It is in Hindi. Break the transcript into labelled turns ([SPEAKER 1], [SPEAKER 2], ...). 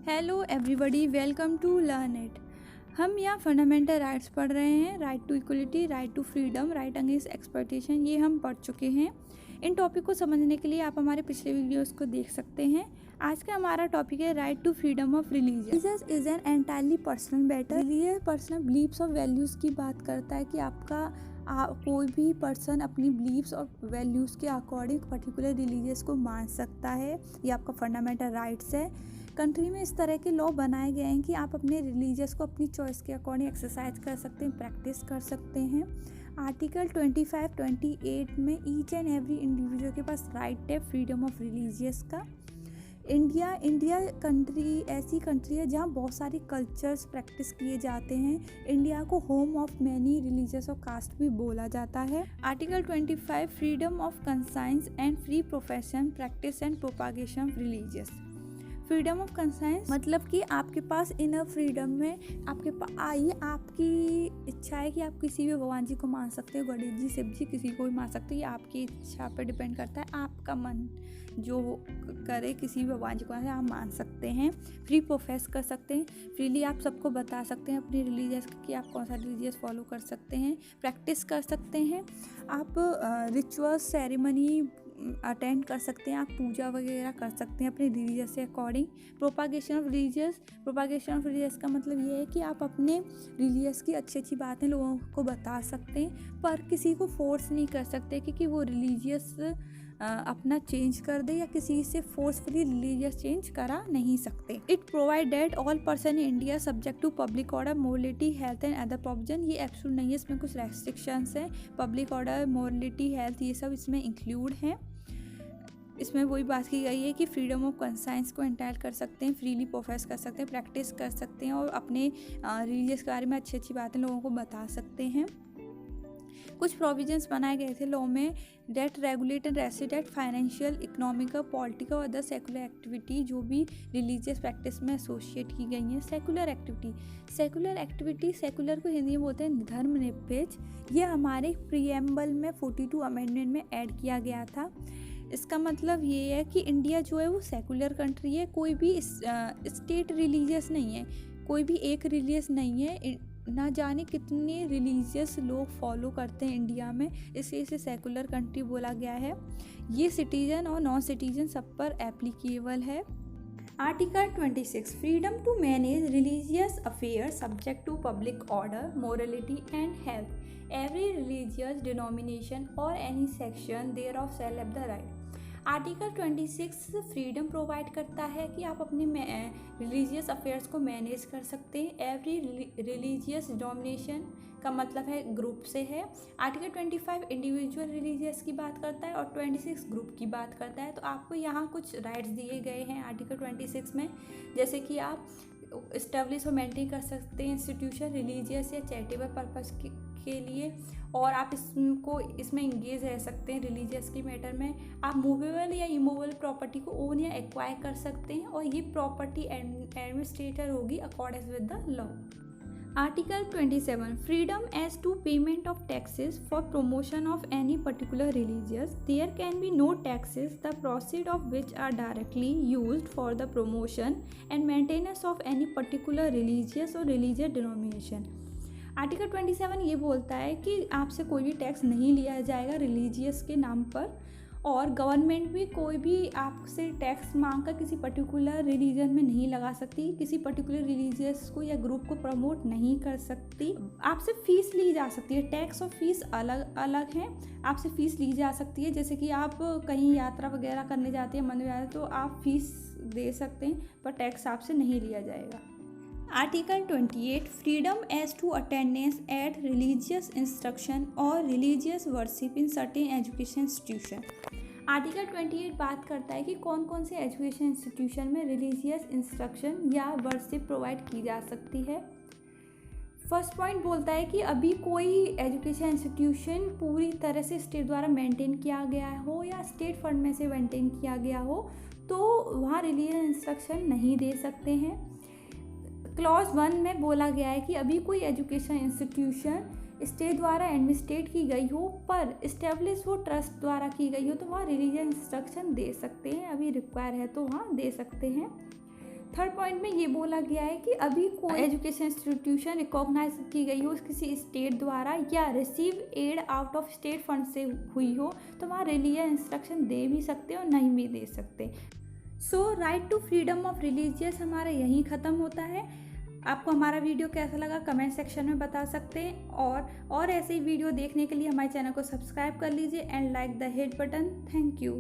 [SPEAKER 1] Hello everybody, welcome to learn it. हम यहाँ फंडामेंटल राइट्स पढ़ रहे हैं। Right to equality, right to freedom, right against exploitation, ये हम पढ़ चुके हैं। इन टॉपिक को समझने के लिए आप हमारे पिछले वीडियोस को देख सकते हैं। आज का हमारा टॉपिक है right to freedom of religious is an entirely personal matter. Religious personal believes और वैल्यूज़ की बात करता है कि आपका कोई भी पर्सन अपनी बिलीव्स और वैल्यूज़ के अकॉर्डिंग पर्टिकुलर रिलीजियस को मान सकता है। ये आपका फंडामेंटल राइट्स है। कंट्री में इस तरह के लॉ बनाए गए हैं कि आप अपने रिलीजियस को अपनी चॉइस के अकॉर्डिंग एक्सरसाइज कर सकते हैं, प्रैक्टिस कर सकते हैं। आर्टिकल 25-28 में ईच एंड एवरी इंडिविजुअल के पास राइट है फ्रीडम ऑफ रिलीजियस का। इंडिया कंट्री ऐसी कंट्री है जहाँ बहुत सारी कल्चर्स प्रैक्टिस किए जाते हैं। इंडिया को होम ऑफ मैनी रिलीजियस और कास्ट भी बोला जाता है। Article 25 freedom of conscience and free profession, practice and propagation of religious. Freedom of conscience मतलब कि आपके पास इनर फ्रीडम में आपकी इच्छा है कि आप किसी भी भगवान जी को मान सकते हो, गणेश जी, शिव जी, किसी को भी मान सकते हो। ये आपकी इच्छा पर डिपेंड करता है। आपका मन जो करे किसी भी भगवान जी को आप मान सकते हैं। फ्री प्रोफेस कर सकते हैं, फ्रीली आप सबको बता सकते हैं अपनी रिलीजियस कि आप कौन सा रिलीजियस फॉलो कर सकते हैं। प्रैक्टिस कर सकते हैं, आप रिचुअल सेरेमनी अटेंड कर सकते हैं, आप पूजा वगैरह कर सकते हैं अपने रिलीजियस से अकॉर्डिंग। प्रोपागेशन ऑफ रिलीजियस का मतलब ये है कि आप अपने रिलीजियस की अच्छी अच्छी बातें लोगों को बता सकते हैं, पर किसी को फोर्स नहीं कर सकते क्योंकि वो रिलीजियस अपना चेंज कर दे, या किसी से फोर्सफुली रिलीजियस चेंज करा नहीं सकते। It provide that all person in India subject to public order, morality, health and other provision. ये एब्सोल्यूट नहीं है, इसमें कुछ रेस्ट्रिक्शंस हैं। पब्लिक ऑर्डर, मोरलिटी, हेल्थ, ये सब इसमें इंक्लूड हैं। इसमें वही बात की गई है कि फ्रीडम ऑफ कंसाइंस को एंटायर कर सकते हैं, फ्रीली प्रोफेस कर सकते हैं, प्रैक्टिस कर सकते हैं और अपने रिलीजियस के बारे में अच्छी अच्छी बातें लोगों को बता सकते हैं। कुछ प्रोविजंस बनाए गए थे लॉ में that regulate and restrict financial, economical, political और अदर सेकुलर एक्टिविटी जो भी रिलीजियस प्रैक्टिस में एसोसिएट की गई हैं। सेकुलर एक्टिविटी, सेकुलर को हिंदी में बोलते हैं धर्मनिरपेक्ष। ये हमारे प्रीएम्बल में 42 अमेंडमेंट में ऐड किया गया था। इसका मतलब ये है कि इंडिया जो है वो सेकुलर कंट्री है, कोई भी स्टेट रिलीजियस नहीं है, कोई भी एक रिलीजियस नहीं है। ना जाने कितने रिलीजियस लोग फॉलो करते हैं इंडिया में, इसलिए इसे सेकुलर कंट्री बोला गया है। ये सिटीजन और नॉन सिटीजन सब पर एप्लीकेबल है। Article 26 freedom to manage religious affairs subject to public order, morality and health. Every religious denomination और any section thereof shall have the right. Article 26 freedom provide करता है कि आप अपने रिलीजियस अफेयर्स को मैनेज कर सकते हैं। एवरी रिलीजियस डिनोमिनेशन का मतलब है ग्रुप से है। आर्टिकल 25 इंडिविजुअल रिलीजियस की बात करता है और 26 ग्रुप की बात करता है। तो आपको यहाँ कुछ राइट्स दिए गए हैं आर्टिकल 26 में, जैसे कि आप इस्टेब्लिश और मेंटेन कर सकते हैं इंस्टीट्यूशन रिलीजियस या चैरिटेबल पर्पस के लिए, और आप इसमें इंगेज रह सकते हैं रिलीजियस के मैटर में। आप मूवेबल या इमूवेबल प्रॉपर्टी को ओन या एक्वायर कर सकते हैं, और ये प्रॉपर्टी एडमिनिस्ट्रेटर होगी according with the law. Article 27 freedom as to payment of taxes for promotion of any particular religious. There can be no taxes the proceed of which are directly used for the promotion and maintenance of any particular religious और रिलीजियस डिनोमिनेशन। आर्टिकल 27 ये बोलता है कि आपसे कोई भी टैक्स नहीं लिया जाएगा रिलीजियस के नाम पर, और गवर्नमेंट भी कोई भी आपसे टैक्स मांग कर किसी पर्टिकुलर रिलीजन में नहीं लगा सकती, किसी पर्टिकुलर रिलीजियस को या ग्रुप को प्रमोट नहीं कर सकती। आपसे फ़ीस ली जा सकती है, टैक्स और फीस अलग अलग हैं। आपसे फ़ीस ली जा सकती है, जैसे कि आप कहीं यात्रा वगैरह करने जाते हैं, मंदिर जाते हैं, तो आप फीस दे सकते हैं, पर टैक्स आपसे नहीं लिया जाएगा। Article 28 freedom as to attendance at religious instruction और religious worship in certain education institution. Article 28 बात करता है कि कौन कौन से एजुकेशन इंस्टीट्यूशन में रिलीजियस इंस्ट्रक्शन या वर्शिप प्रोवाइड की जा सकती है। फर्स्ट पॉइंट बोलता है कि अभी कोई एजुकेशन इंस्टीट्यूशन पूरी तरह से स्टेट द्वारा मेंटेन किया गया हो या स्टेट फंड में से मेंटेन किया गया हो, तो वहाँ रिलीजियस इंस्ट्रक्शन नहीं दे सकते हैं। क्लॉज 1 में बोला गया है कि अभी कोई एजुकेशन इंस्टीट्यूशन स्टेट द्वारा एडमिनिस्ट्रेट की गई हो पर इस्टेब्लिश हो ट्रस्ट द्वारा की गई हो, तो वहाँ रिलीजियस इंस्ट्रक्शन दे सकते हैं, अभी रिक्वायर है तो वहाँ दे सकते हैं। थर्ड पॉइंट में ये बोला गया है कि अभी कोई एजुकेशन इंस्टीट्यूशन रिकॉग्नाइज की गई हो किसी स्टेट द्वारा या received out of state fund से हुई हो तो वहाँ रिलीजियस इंस्ट्रक्शन दे भी सकते और नहीं भी दे सकते। So right to freedom of religious हमारा यहीं ख़त्म होता है। आपको हमारा वीडियो कैसा लगा कमेंट सेक्शन में बता सकते हैं और ऐसे ही वीडियो देखने के लिए हमारे चैनल को सब्सक्राइब कर लीजिए and like the hit button. Thank you.